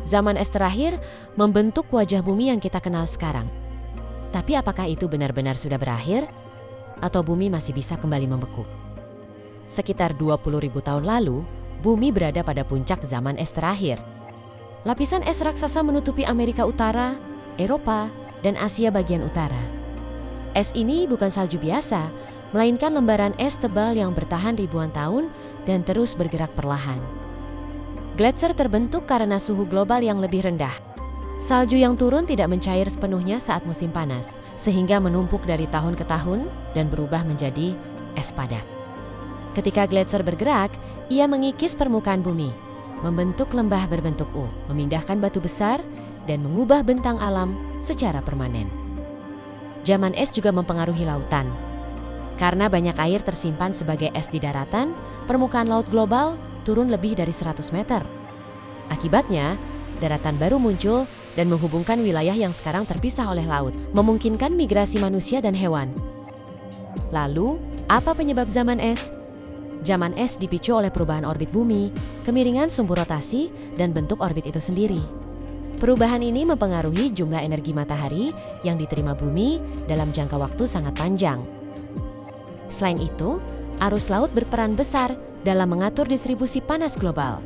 Zaman es terakhir membentuk wajah bumi yang kita kenal sekarang. Tapi apakah itu benar-benar sudah berakhir? Atau bumi masih bisa kembali membeku? Sekitar 20.000 tahun lalu, bumi berada pada puncak zaman es terakhir. Lapisan es raksasa menutupi Amerika Utara, Eropa, dan Asia bagian utara. Es ini bukan salju biasa, melainkan lembaran es tebal yang bertahan ribuan tahun dan terus bergerak perlahan. Gletser terbentuk karena suhu global yang lebih rendah. Salju yang turun tidak mencair sepenuhnya saat musim panas, sehingga menumpuk dari tahun ke tahun dan berubah menjadi es padat. Ketika gletser bergerak, ia mengikis permukaan bumi, membentuk lembah berbentuk U, memindahkan batu besar, dan mengubah bentang alam secara permanen. Zaman es juga mempengaruhi lautan. Karena banyak air tersimpan sebagai es di daratan, permukaan laut global turun lebih dari 100 meter. Akibatnya, daratan baru muncul dan menghubungkan wilayah yang sekarang terpisah oleh laut, memungkinkan migrasi manusia dan hewan. Lalu, apa penyebab zaman es? Zaman es dipicu oleh perubahan orbit bumi, kemiringan sumbu rotasi, dan bentuk orbit itu sendiri. Perubahan ini mempengaruhi jumlah energi matahari yang diterima bumi dalam jangka waktu sangat panjang. Selain itu, arus laut berperan besar dalam mengatur distribusi panas global.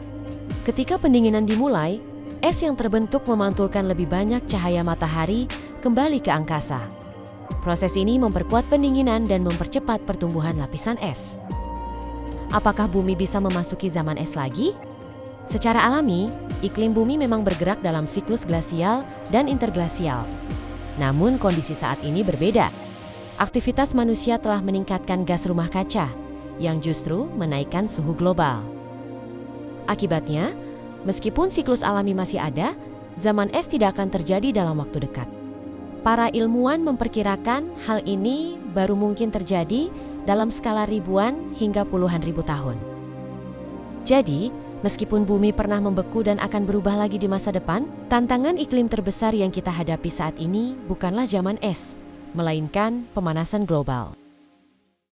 Ketika pendinginan dimulai, es yang terbentuk memantulkan lebih banyak cahaya matahari kembali ke angkasa. Proses ini memperkuat pendinginan dan mempercepat pertumbuhan lapisan es. Apakah bumi bisa memasuki zaman es lagi? Secara alami, iklim bumi memang bergerak dalam siklus glasial dan interglasial. Namun kondisi saat ini berbeda. Aktivitas manusia telah meningkatkan gas rumah kaca, yang justru menaikkan suhu global. Akibatnya, meskipun siklus alami masih ada, zaman es tidak akan terjadi dalam waktu dekat. Para ilmuwan memperkirakan hal ini baru mungkin terjadi dalam skala ribuan hingga puluhan ribu tahun. Jadi, meskipun bumi pernah membeku dan akan berubah lagi di masa depan, tantangan iklim terbesar yang kita hadapi saat ini bukanlah zaman es, melainkan pemanasan global.